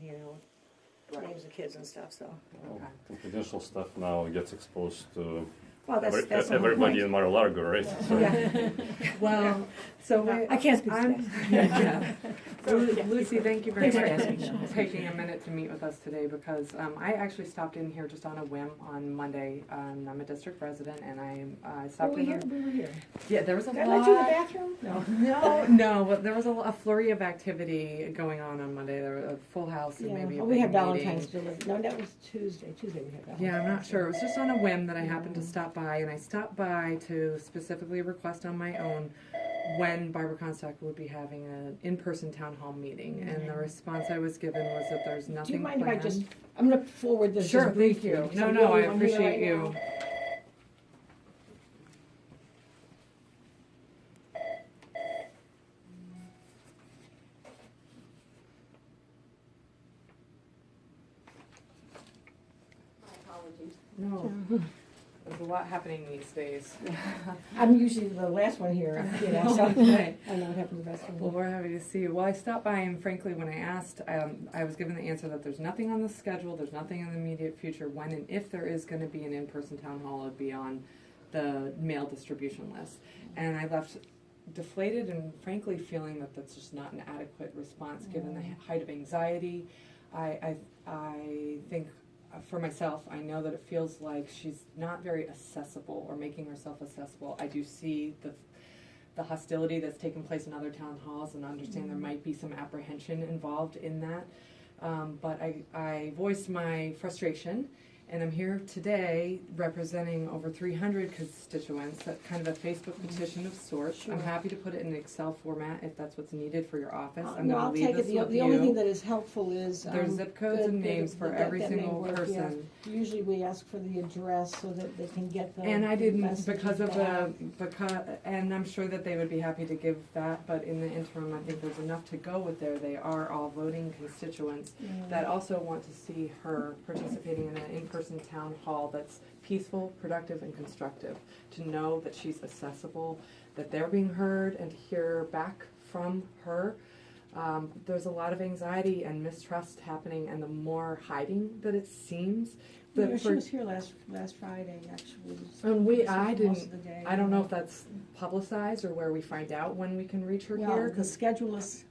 names of kids and stuff, so. Well, confidential stuff now gets exposed to Well, that's the whole everybody point. in Mar-a-Lago, right? So, Yeah. Well, so I can't speak to that. Lucy, thank you very Thanks for much asking. for taking a minute to meet with us today, because I actually stopped in here just on a whim on Monday. I'm a district resident, and I stopped in here. We were here. Yeah, there was a Did I lot. let you in the bathroom? No. No, but there was a flurry of activity going on Monday. There was a full house and Yeah, maybe a well, we big had meeting. Valentine's Day. No, that was Tuesday. Tuesday we had Valentine's. Yeah, I'm not sure. It was just on a whim that I happened to Yeah. stop by, and I stopped by to specifically request on my own when Barbara Comstock would be having an in-person town hall meeting. And the response I was given was that there's nothing Do you mind planned. if I just, I'm going to forward this Sure, just thank briefly, you. because No, I'm no, the I only one here appreciate right you. now. No, there's a lot happening these days. I'm usually the last one here, so Right. I know what happens the best one. Well, we're happy to see you. Well, I stopped by, and frankly, when I asked, I was given the answer that there's nothing on the schedule, there's nothing in the immediate future. When and if there is going to be an in-person town hall, it'd be on the mail distribution list. And I left deflated and frankly feeling that that's just not an adequate response given the height of anxiety. I think for myself, I know that it feels like she's not very accessible or making herself accessible. I do see the hostility that's taken place in other town halls and understand there might be some apprehension involved in that. But I voiced my frustration, and I'm here today representing over 300 constituents, that kind of a Facebook petition of sorts. Sure. I'm happy to put it in an Excel format if that's what's needed for your office. I'm No, going I'll to leave take it. this with The only thing you. that is helpful is There's zip codes and names for every that single may work, person. yeah. Usually we ask for the address so that they can get the And I didn't, messages because of back. and I'm sure that they would be happy to give that, but in the interim, I think there's enough to go with there. They are all voting constituents Yeah. that also want to see her participating in an in-person town hall that's peaceful, productive, and constructive. To know that she's accessible, that they're being heard, and to hear back from her. There's a lot of anxiety and mistrust happening, and the more hiding that it seems, Yeah, that she for was here last Friday, actually. and Most I of didn't, the day. I don't know if that's publicized or where we find out when we can reach her Well, here. the schedule is,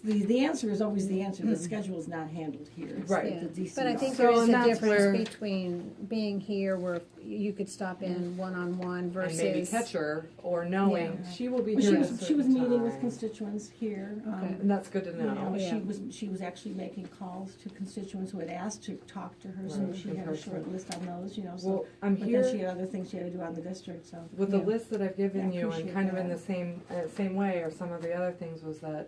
the answer is always the answer. The schedule is not handled here. It's Right. at the DCR. But I think So, there is and a that's difference where- between being here where you could stop in one-on-one And versus. maybe catch her, or knowing Yeah. she will be Well, here at a she was certain meeting with time. constituents here. Okay. And that's good to You know. know, Yeah. she was actually making calls to constituents who had asked to talk to her, so Right, she in had a person. short list on those, you know, so. Well, I'm But then she here had other things she had to do on the district, so. with the yeah. list that I've given Yeah, you, and appreciate kind of in that. the same way, or some of the other things was that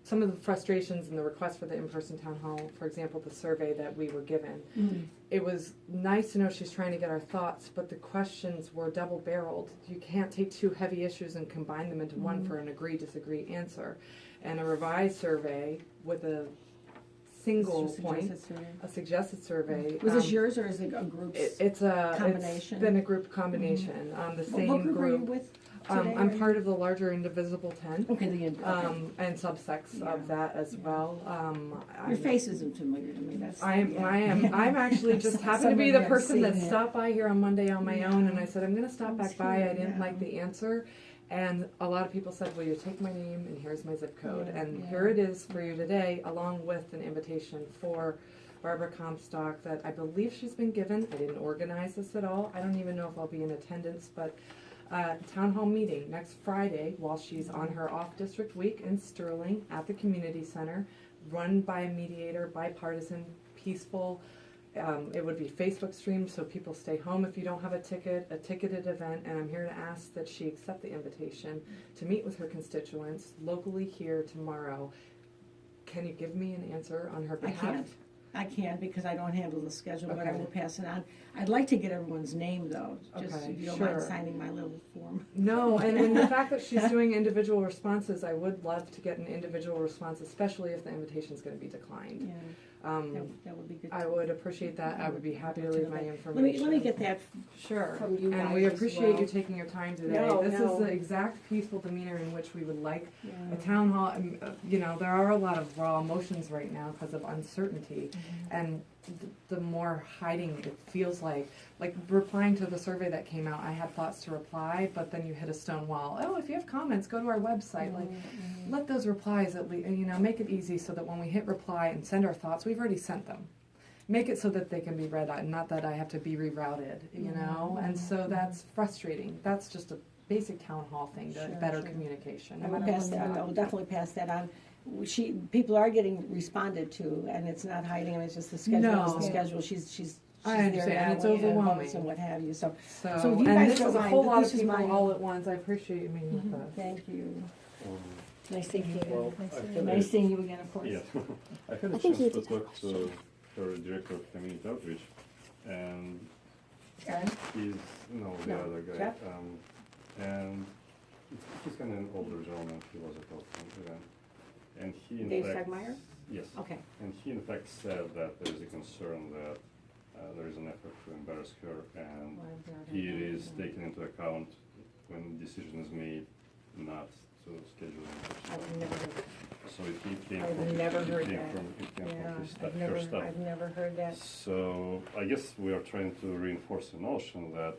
some of the frustrations and the request for the in-person town hall, for example, the survey that we were given. Mhm. It was nice to know she's trying to get our thoughts, but the questions were double-barreled. You can't take two heavy issues and combine them into one for an agree-disagree answer. And a revised survey with a single It's just point, suggested survey. a suggested survey. Was this yours or is it a group's? It's a combination? It's been a group combination. The What same group are you group. with today? I'm part of the larger Indivisible 10. Okay, okay. And subsects Yeah. of that as well. Your face isn't familiar to me, that's. I'm actually just happen to be Somebody the I've person that seen it. stopped by here on Monday on my Yeah. own, and I said, I'm gonna stop I was back by, I here, didn't yeah. like the answer. And a lot of people said, well, you take my name and here's my zip code. Yeah, And yeah. here it is for you today, along with an invitation for Barbara Comstock that I believe she's been given. I didn't organize this at all. I don't even know if I'll be in attendance, but town hall meeting next Friday while she's on her off-district week in Sterling at the community center, run by a mediator, bipartisan, peaceful. It would be Facebook streamed, so people stay home if you don't have a ticketed event, and I'm here to ask that she accept the invitation to meet with her constituents locally here tomorrow. Can you give me an answer on her I behalf? can't. I can't because I don't handle the schedule, but I Okay. will pass it on. I'd like to get everyone's name though, just Okay, if you don't mind sure. signing my little form. No, and the fact that she's doing individual responses, I would love to get an individual response, especially if the invitation's gonna be declined. Yeah, that would be good. I would appreciate that, I would be happy to leave my information. Let me get that Sure, from you and guys we as appreciate well. you taking your time today. No, This no. is the exact peaceful demeanor in which we would like Yeah. a town hall. You know, there are a lot of raw emotions right now because of uncertainty, and the more hiding it feels like replying to the survey that came out, I had thoughts to reply, but then you hit a stone wall. Oh, if you have comments, go to our website. Like, let those replies at least, you know, make it easy so that when we hit reply and send our thoughts, we've already sent them. Make it so that they can be read, not that I have to be rerouted, you know? And so that's frustrating. That's just a basic town hall thing, Sure, better sure. communication. I no will matter pass what that, we I will do. definitely pass that on. People are getting responded to, and it's not hiding, I mean, it's just the schedule is the No. schedule, she's I there understand, now, it's and overwhelming. votes and what have you, so So, So if you and guys this don't is a mind, whole lot this of is people my- all at once. I appreciate you meeting with us. thank you. Um, Nice seeing you. Well, Nice I seeing had Nice a- seeing you again, of course. Yeah, I had a I think chance you to did. talk to her director of community outreach, and Aaron? he's, no, the No, other guy. Jeff? And he's kind of an older gentleman, he was at the event. And he in Dave fact. Stegmeyer? Yes. Okay. And he in fact said that there is a concern that there is an effort to embarrass her, and he is taking into account when the decision is made not to schedule an I've election. never heard, So it came I've from, never it heard came that. from, it came yeah, from his I've her stuff. never heard that. So I guess we are trying to reinforce the notion that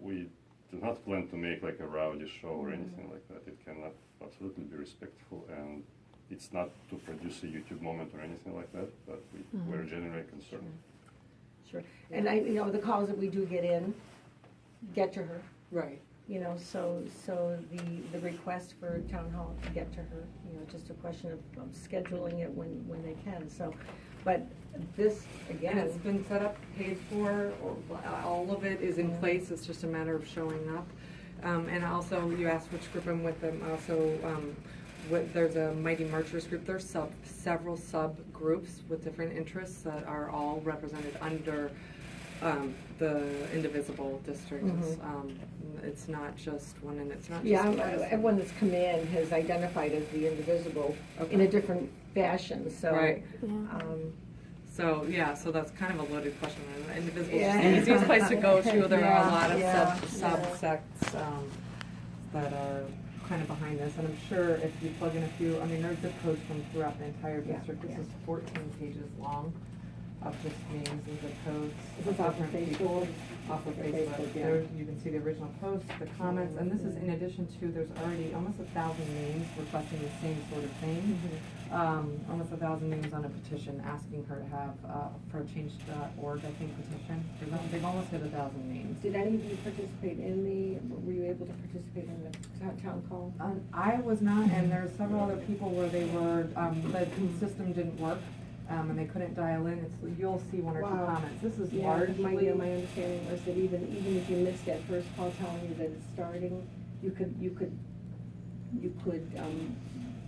we do not plan to make like a rowdy show or anything like that. It cannot absolutely be respectful, and it's not to produce a YouTube moment or anything like that, but we're genuinely concerned. Sure. And the calls that we do get in, get to her, Right. so the request for town hall to get to her, just a question of scheduling it when they can, so, but this, And again, it's been set up, paid for, all of it is in place, it's just a matter of showing up. And also, you asked which group I'm with, I'm also, there's a Mighty Marchers group, there's several subgroups with different interests that are all represented under the indivisible district. It's not just one, and it's not just. everyone that's come in has identified as the indivisible in a different fashion, so. Right. um, So, yeah, so that's kind of a loaded question. Indivisible is Yeah. the easiest place to go to. There are a lot of Yeah, subsects that are kind of behind this. And I'm sure if you plug in a few, I mean, there's zip codes from throughout the entire Yeah, district. This yeah. is 14 pages long of just names and zip codes. Is this off of different Facebook? people. Off of Facebook. Facebook, yeah. There, you can see the original post, the comments, and this is in addition to, there's already almost 1,000 names requesting the same sort of thing. Almost 1,000 names on a petition asking her to have, for change.org, I think, petition. They've almost hit 1,000 names. Did any of you participate were you able to participate in the town call? I was not, and there's several other people where they were, the system didn't work, and they couldn't dial in. You'll see one or two Wow. comments. This is Yeah, largely. my understanding was that even if you missed that first call telling you that it's starting, you could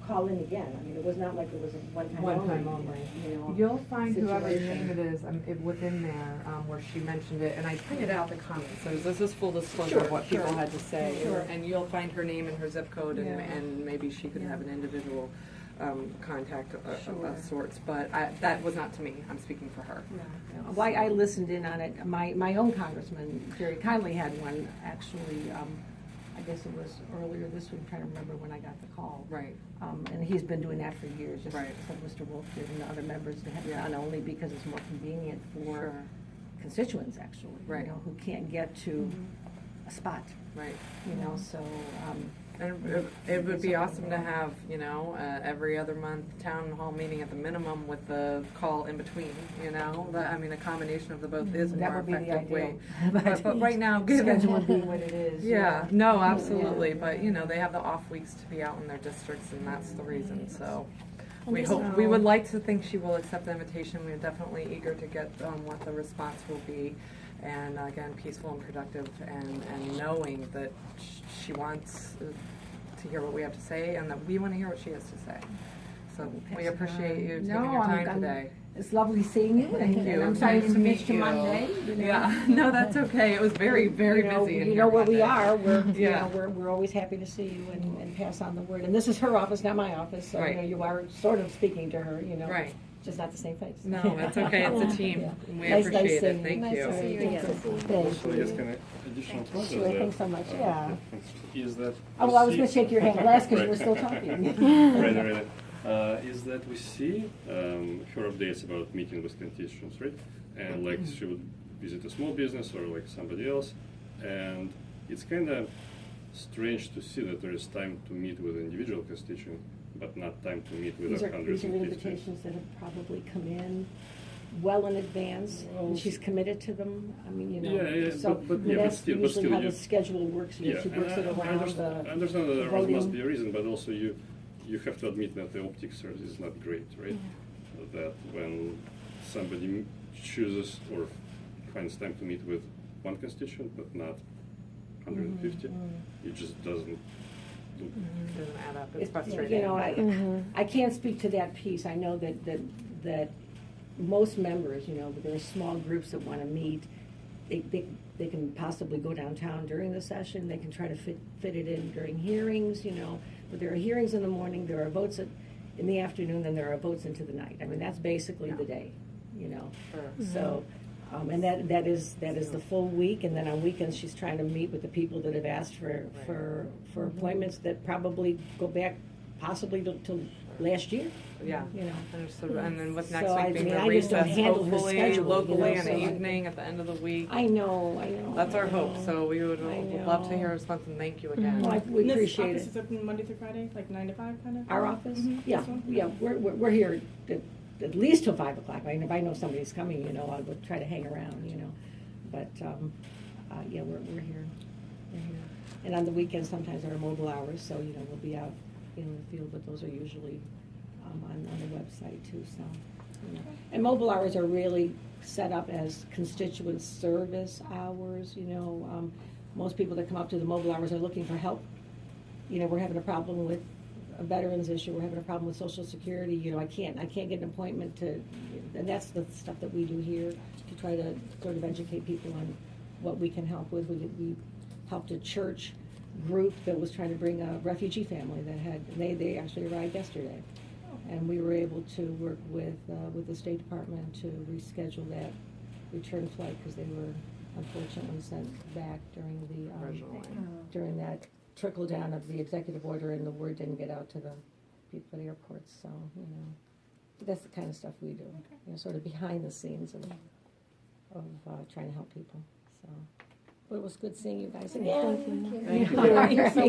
call in again. I mean, it was not like it was a one-time only. You'll find whoever's situation. name it is within there where she mentioned it, and I printed out the comments. So this is full disclosure of what people had to say, Sure. and you'll find her name and her zip code, Yeah. and maybe she could have an individual contact Sure. of sorts. But that was not to me. I'm speaking for her. Yeah. Well, I listened in on it. My own congressman, Jerry Conley, had one actually, I guess it was earlier this week, I'm trying to remember when I got the call. Right. And he's been doing that for years, just Right. so Mr. Wolf did and the other members to have it Yeah. on, only because it's more convenient for Sure. constituents, actually. Right. Who can't get to a spot, Right. so. And it would be awesome to have, every other month town hall meeting at the minimum with the call in between, a combination of the both is That more would be the effective way. ideal. But right now, given. Schedule would be what it is. Yeah, no, absolutely, Yeah. but, they have the off weeks to be out in their districts, and that's the reason, so. And We this- hope, we would like to think she will accept the invitation. We're definitely eager to get what the response will be. And again, peaceful and productive, and knowing that she wants to hear what we have to say, and that we want to hear what she has to say. So Pass we it appreciate on. you taking No, your I'm- time today. It's lovely seeing you. Thank and you. I'm sorry Nice to miss you meet Monday. You know. Yeah, no, that's okay. It was very, very You know, busy. in You here know where we Monday. are. We're, you Yeah. know, we're always happy to see you and pass on the word. And this is her office, not my office, so, Right. you know, you are sort of speaking to her, you know. Right. Just not the same face. No, it's okay. It's a team. Yeah. And we Nice appreciate it. seeing you. Thank Nice you. to see you again. Thank So yes, you. can I additional thought Sure, is that, thanks so much. Yeah. okay, thanks. Is that Oh, we well, I was see- gonna shake your hand last because you were still Right. talking. Right. Is that we see her updates about meeting with constituents, right? And like she would visit a small business or like somebody else, and it's kind of strange to see that there is time to meet with an individual constituent, but not time to meet with These are 150. invitations that have probably come in well in advance, and she's committed to them. I mean, you know, Yeah, so but yeah, but that's still- but usually still how you- the schedule works. You know, Yeah, she works it and I around understand, the I understand that there voting. must be a reason, but also you have to admit that the optics service is not great, right? That when somebody chooses or finds time to meet with one constituent but not 150, it just doesn't look. Doesn't add up. It's It- frustrating. You know, I can't speak to that piece. I know that most members, you know, there are small groups that want to meet. They can possibly go downtown during the session. They can try to fit it in during hearings, you know. But there are hearings in the morning, there are votes in the afternoon, then there are votes into the night. I mean, that's basically the day, you know. Sure. So, and that is the full week, and then on weekends, she's trying to meet with the people that have asked for appointments that probably go back possibly to last year, Yeah. you know. Understood. And then with next So, I week being mean, a I just don't recess, handle her hopefully schedule, you locally know, in so the I- evening at the end of the week. I know. That's our I hope. know. So we would I love to know. hear a response and thank you again. Well, we And this appreciate office it. is open Monday through Friday, like 9 to 5 kind of? Our office? Mhm, Yeah, this one? yeah, we're here at least till 5 o'clock. I mean, if I know somebody's coming, you know, I would try to hang around, you know. But, yeah, we're here. We're here. And on the weekends, sometimes there are mobile hours, so, you know, we'll be out in the field, but those are usually on the website too, so, you know. And mobile hours are really set up as constituent service hours, you know. Most people that come up to the mobile hours are looking for help. You know, we're having a problem with a veterans issue, we're having a problem with Social Security, you know, I can't get an appointment to, and that's the stuff that we do here, to try to sort of educate people on what we can help with. We helped a church group that was trying to bring a refugee family that had, they actually arrived yesterday. And we were able to work with the State Department to reschedule that return flight, because they were unfortunately sent back during that trickle down of the executive order, and the word didn't get out to the people at airports, so, you know. But that's the kind of stuff we do, you know, sort of behind the scenes of trying to help people, so. But it was good seeing you guys again. Thank you. All right.